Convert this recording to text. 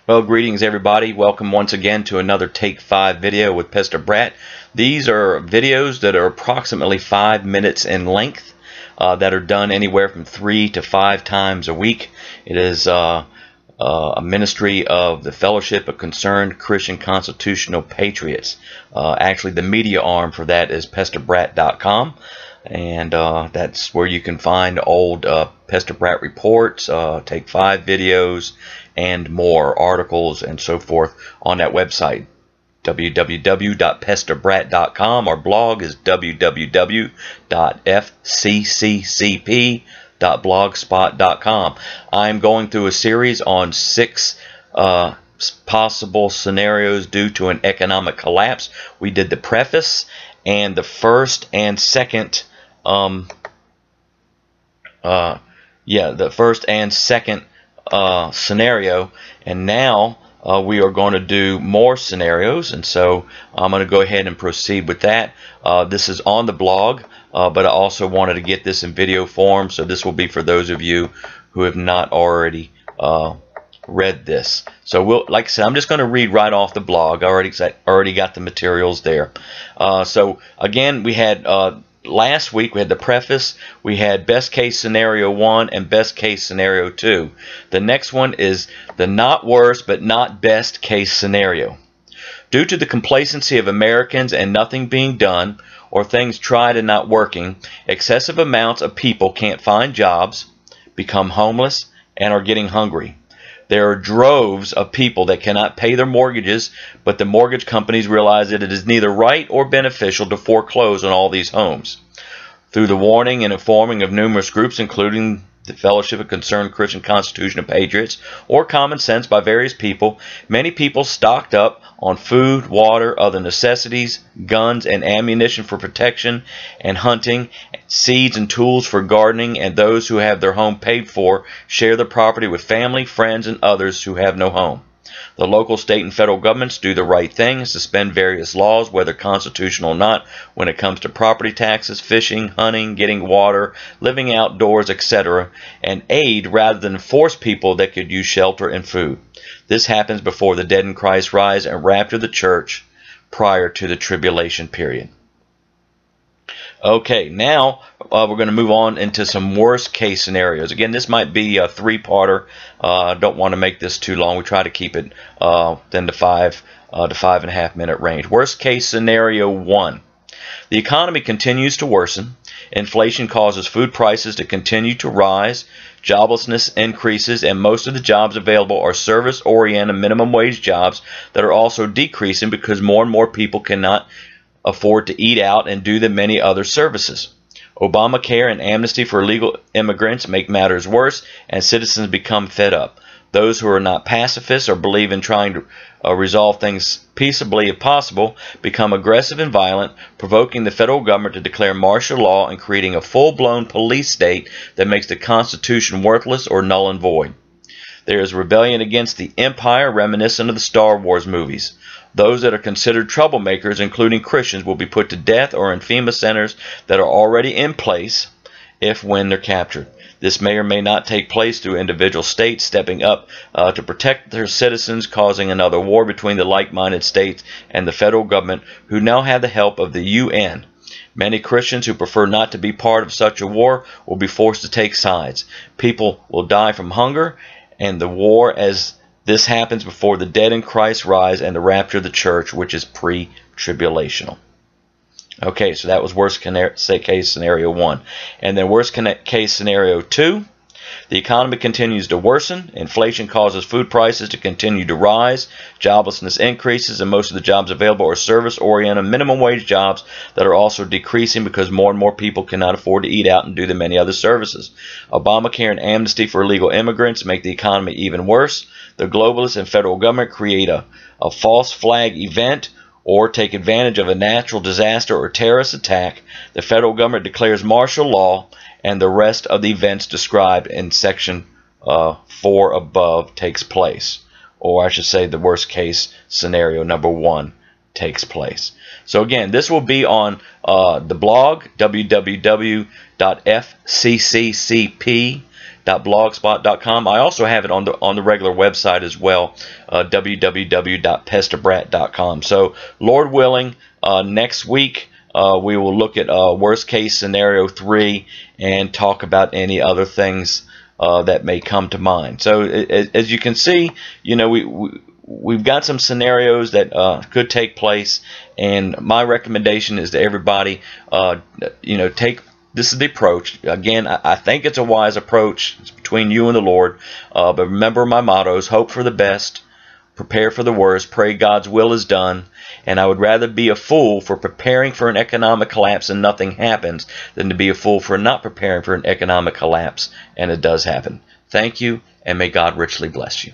Well, greetings everybody. Welcome once again to another Take 5 video with Pester Brat. These are videos that are approximately 5 minutes in length that are done anywhere from 3 to 5 times a week. It is a ministry of the Fellowship of Concerned Christian Constitutional Patriots. Actually, the media arm for that is pesterbrat.com. And that's where you can find old Pester Brat reports, Take 5 videos, and more articles and so forth on that website, www.pesterbrat.com. Our blog is www.fccccp.blogspot.com. I'm going through a series on 6 possible scenarios due to an economic collapse. We did the preface and the first and second scenario, and now we are going to do more scenarios, and so I'm going to go ahead and proceed with that. This is on the blog, but I also wanted to get this in video form, so this will be for those of you who have not already read this. So like I said, I'm just going to read right off the blog. I already got the materials there. So again, we had last week we had the preface, we had best case scenario 1 and best case scenario 2. The next one is the not worst but not best case scenario. Due to the complacency of Americans and nothing being done, or things tried and not working, excessive amounts of people can't find jobs, become homeless, and are getting hungry. There are droves of people that cannot pay their mortgages, but the mortgage companies realize that it is neither right or beneficial to foreclose on all these homes. Through the warning and informing of numerous groups, including the Fellowship of Concerned Christian Constitutional Patriots, or common sense by various people, many people stocked up on food, water, other necessities, guns and ammunition for protection and hunting, seeds and tools for gardening, and those who have their home paid for share the property with family, friends, and others who have no home. The local, state, and federal governments do the right thing and suspend various laws, whether constitutional or not, when it comes to property taxes, fishing, hunting, getting water, living outdoors, etc., and aid rather than force people that could use shelter and food. This happens before the dead in Christ rise and rapture the church prior to the tribulation period. Okay, now we're going to move on into some worst case scenarios. Again, this might be a 3-parter. I don't want to make this too long. We try to keep it within the 5 to 5.5 minute range. Worst case scenario 1. The economy continues to worsen. Inflation causes food prices to continue to rise. Joblessness increases, and most of the jobs available are service-oriented minimum wage jobs that are also decreasing because more and more people cannot afford to eat out and do the many other services. Obamacare and amnesty for illegal immigrants make matters worse, and citizens become fed up. Those who are not pacifists or believe in trying to resolve things peaceably if possible become aggressive and violent, provoking the federal government to declare martial law and creating a full-blown police state that makes the Constitution worthless or null and void. There is rebellion against the empire reminiscent of the Star Wars movies. Those that are considered troublemakers, including Christians, will be put to death or in FEMA centers that are already in place when they're captured. This may or may not take place through individual states stepping up to protect their citizens, causing another war between the like-minded states and the federal government, who now have the help of the UN. Many Christians who prefer not to be part of such a war will be forced to take sides. People will die from hunger and the war as this happens before the dead in Christ rise and the rapture of the church, which is pre-tribulational. Okay, so that was worst case scenario 1. And then worst case scenario 2. The economy continues to worsen. Inflation causes food prices to continue to rise. Joblessness increases, and most of the jobs available are service-oriented minimum wage jobs that are also decreasing because more and more people cannot afford to eat out and do the many other services. Obamacare and amnesty for illegal immigrants make the economy even worse. The globalists and federal government create a false flag event or take advantage of a natural disaster or terrorist attack. The federal government declares martial law, and the rest of the events described in section 4 above takes place. Or I should say the worst case scenario number 1 takes place. So again, this will be on the blog, www.fccccp www.pesterbrat.blogspot.com. I also have it on the regular website as well, www.pesterbrat.com. So Lord willing, next week we will look at worst case scenario 3 and talk about any other things that may come to mind. So as you can see, you know, we've got some scenarios that could take place, and my recommendation is to everybody, you know, this is the approach. Again, I think it's a wise approach. It's between you and the Lord. But remember my mottos: hope for the best, prepare for the worst, pray God's will is done. And I would rather be a fool for preparing for an economic collapse and nothing happens than to be a fool for not preparing for an economic collapse and it does happen. Thank you, and may God richly bless you.